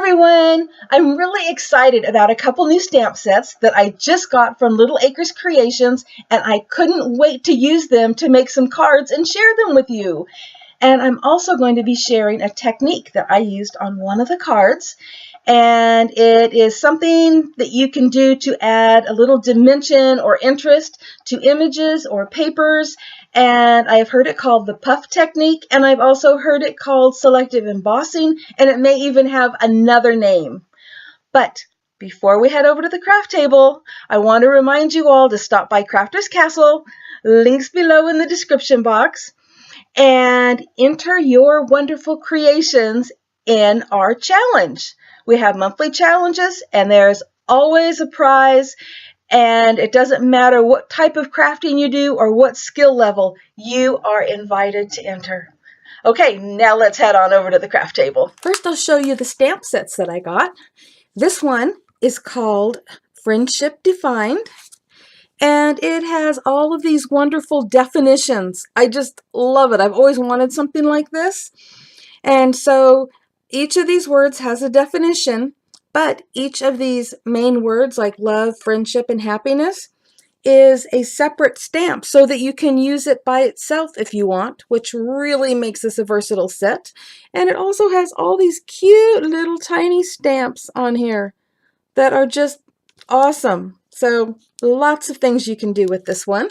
everyone! I'm really excited about a couple new stamp sets that I just got from Little Acres Creations, and I couldn't wait to use them to make some cards and share them with you. And I'm also going to be sharing a technique that I used on one of the cards, and it is something that you can do to add a little dimension or interest to images or papers. And I've heard it called the puff technique, and I've also heard it called selective embossing, and it may even have another name. But before we head over to the craft table, I want to remind you all to stop by Crafter's Castle, links below in the description box, and enter your wonderful creations in our challenge. We have monthly challenges, and there's always a prize. And it doesn't matter what type of crafting you do or what skill level, you are invited to enter. Okay, now let's head on over to the craft table. First, I'll show you the stamp sets that I got. This one is called Friendship Defined, and it has all of these wonderful definitions. I just love it. I've always wanted something like this. And so each of these words has a definition, but each of these main words like love, friendship, and happiness is a separate stamp so that you can use it by itself if you want, which really makes this a versatile set. And it also has all these cute little tiny stamps on here that are just awesome. So lots of things you can do with this one.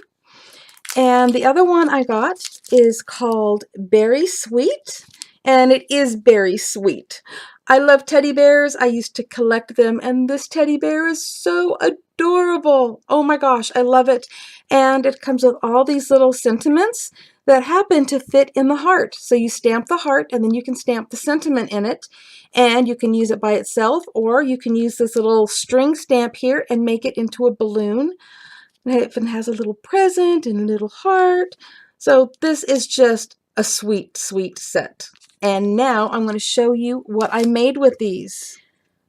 And the other one I got is called Berry Sweet, and it is berry sweet. I love teddy bears. I used to collect them, and this teddy bear is so adorable. Oh my gosh, I love it. And it comes with all these little sentiments that happen to fit in the heart. So you stamp the heart, and then you can stamp the sentiment in it, and you can use it by itself, or you can use this little string stamp here and make it into a balloon. It even has a little present and a little heart. So this is just a sweet, sweet set. And now I'm going to show you what I made with these.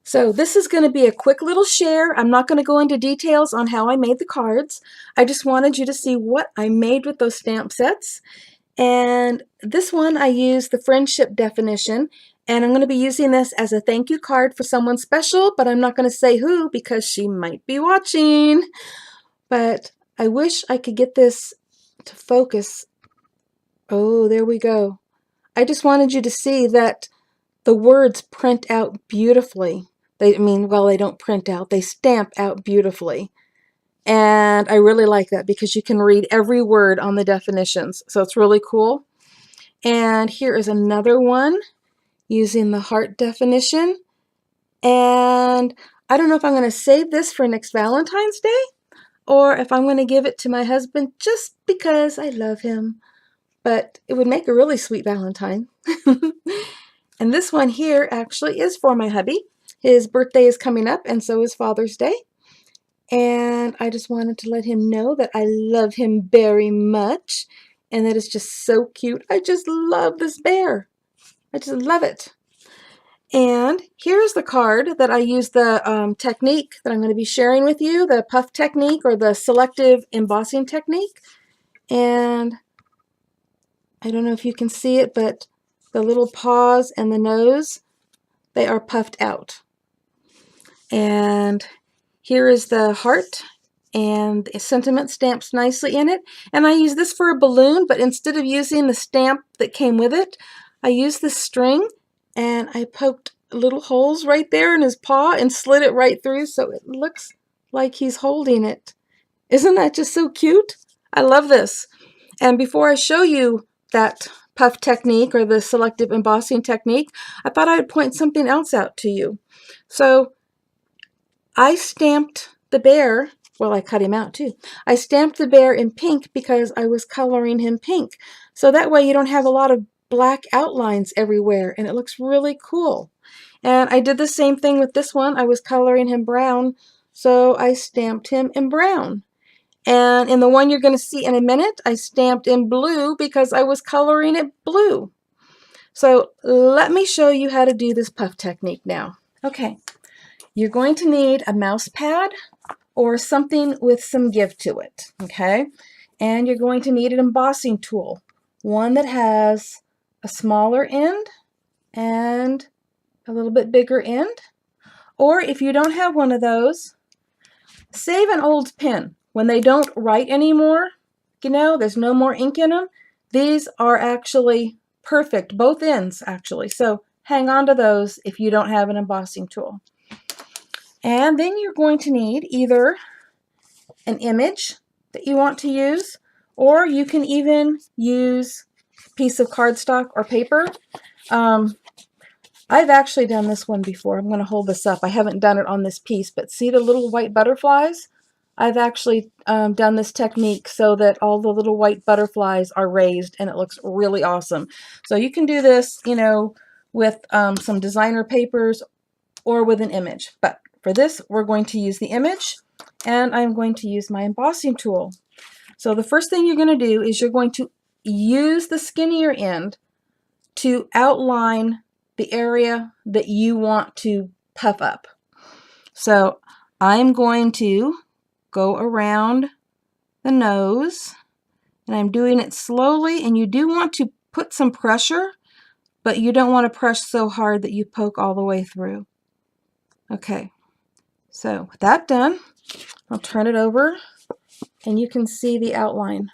So this is going to be a quick little share. I'm not going to go into details on how I made the cards. I just wanted you to see what I made with those stamp sets. And this one I used the friendship definition, and I'm going to be using this as a thank you card for someone special, but I'm not going to say who because she might be watching. But I wish I could get this to focus. Oh, there we go. I just wanted you to see that the words print out beautifully. They don't print out, they stamp out beautifully. And I really like that because you can read every word on the definitions. So it's really cool. And here is another one using the heart definition. And I don't know if I'm going to save this for next Valentine's Day or if I'm going to give it to my husband just because I love him. But it would make a really sweet Valentine. And this one here actually is for my hubby. His birthday is coming up, and so is Father's Day. And I just wanted to let him know that I love him very much, and that it's just so cute. I just love this bear. I just love it. And here's the card that I use the technique that I'm going to be sharing with you, the puff technique or the selective embossing technique. And I don't know if you can see it, but the little paws and the nose, they are puffed out. And here is the heart, and the sentiment stamps nicely in it. And I use this for a balloon, but instead of using the stamp that came with it, I used the string, and I poked little holes right there in his paw and slid it right through so it looks like he's holding it. Isn't that just so cute? I love this. And before I show you that puff technique or the selective embossing technique, I thought I'd point something else out to you. So I stamped the bear, well, I cut him out too. I stamped the bear in pink because I was coloring him pink. So that way you don't have a lot of black outlines everywhere, and it looks really cool. And I did the same thing with this one. I was coloring him brown, so I stamped him in brown. And in the one you're going to see in a minute, I stamped in blue because I was coloring it blue. So let me show you how to do this puff technique now. Okay, you're going to need a mouse pad or something with some give to it, okay? And you're going to need an embossing tool, one that has a smaller end and a little bit bigger end. Or if you don't have one of those, save an old pen. When they don't write anymore, you know, there's no more ink in them, these are actually perfect, both ends actually. So hang on to those if you don't have an embossing tool. And then you're going to need either an image that you want to use, or you can even use a piece of cardstock or paper. I've actually done this one before. I'm going to hold this up. I haven't done it on this piece, but see the little white butterflies? I've actually done this technique so that all the little white butterflies are raised, and it looks really awesome. So you can do this, you know, with some designer papers or with an image. But for this, we're going to use the image, and I'm going to use my embossing tool. So the first thing you're going to do is you're going to use the skinnier end to outline the area that you want to puff up. So I'm going to go around the nose, and I'm doing it slowly, and you do want to put some pressure, but you don't want to press so hard that you poke all the way through. Okay, so with that done, I'll turn it over, and you can see the outline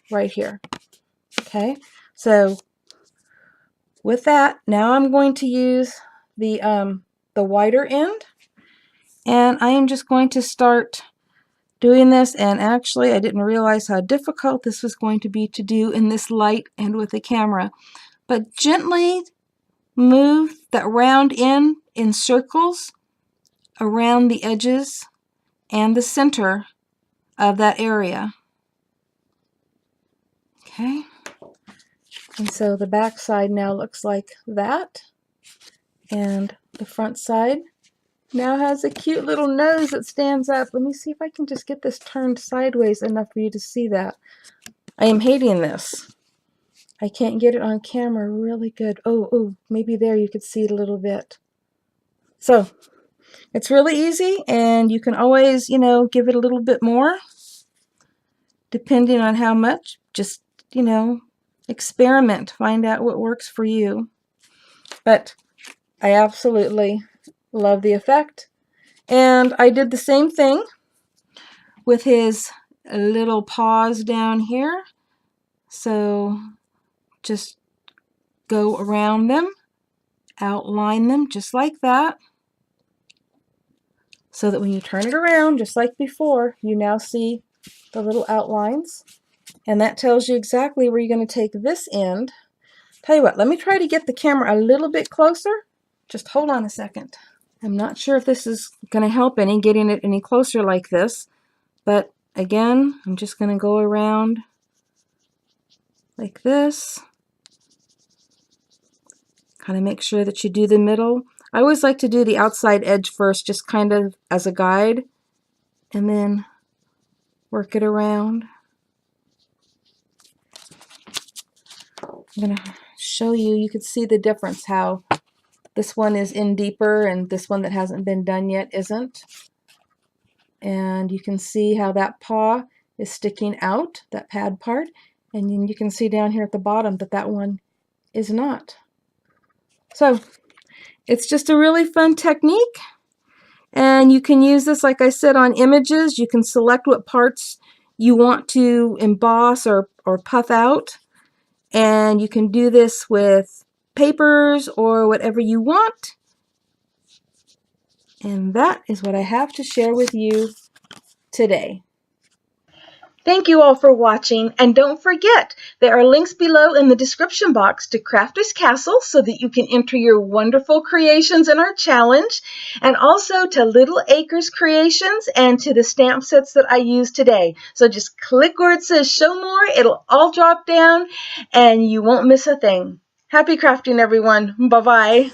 right here. Okay, so with that, now I'm going to use the wider end, and I am just going to start doing this. And actually, I didn't realize how difficult this was going to be to do in this light and with the camera. But gently move that round end in circles around the edges and the center of that area. Okay, and so the back side now looks like that, and the front side now has a cute little nose that stands up. Let me see if I can just get this turned sideways enough for you to see that. I am hating this. I can't get it on camera really good. Oh, maybe there you could see it a little bit. So it's really easy, and you can always, you know, give it a little bit more depending on how much. Just, you know, experiment, find out what works for you. But I absolutely love the effect. And I did the same thing with his little paws down here. So just go around them, outline them just like that, so that when you turn it around, just like before, you now see the little outlines. And that tells you exactly where you're going to take this end. Tell you what, let me try to get the camera a little bit closer. Just hold on a second. I'm not sure if this is going to help any, getting it any closer like this. But again, I'm just going to go around like this. Kind of make sure that you do the middle. I always like to do the outside edge first, just kind of as a guide, and then work it around. I'm going to show you, you can see the difference, how this one is in deeper and this one that hasn't been done yet isn't. And you can see how that paw is sticking out, that pad part, and then you can see down here at the bottom that that one is not. So it's just a really fun technique, and you can use this, like I said, on images. You can select what parts you want to emboss or puff out, and you can do this with papers or whatever you want. And that is what I have to share with you today. Thank you all for watching, and don't forget, there are links below in the description box to Crafter's Castle so that you can enter your wonderful creations in our challenge, and also to Little Acres Creations and to the stamp sets that I used today. So just click where it says show more, it'll all drop down, and you won't miss a thing. Happy crafting, everyone. Bye-bye.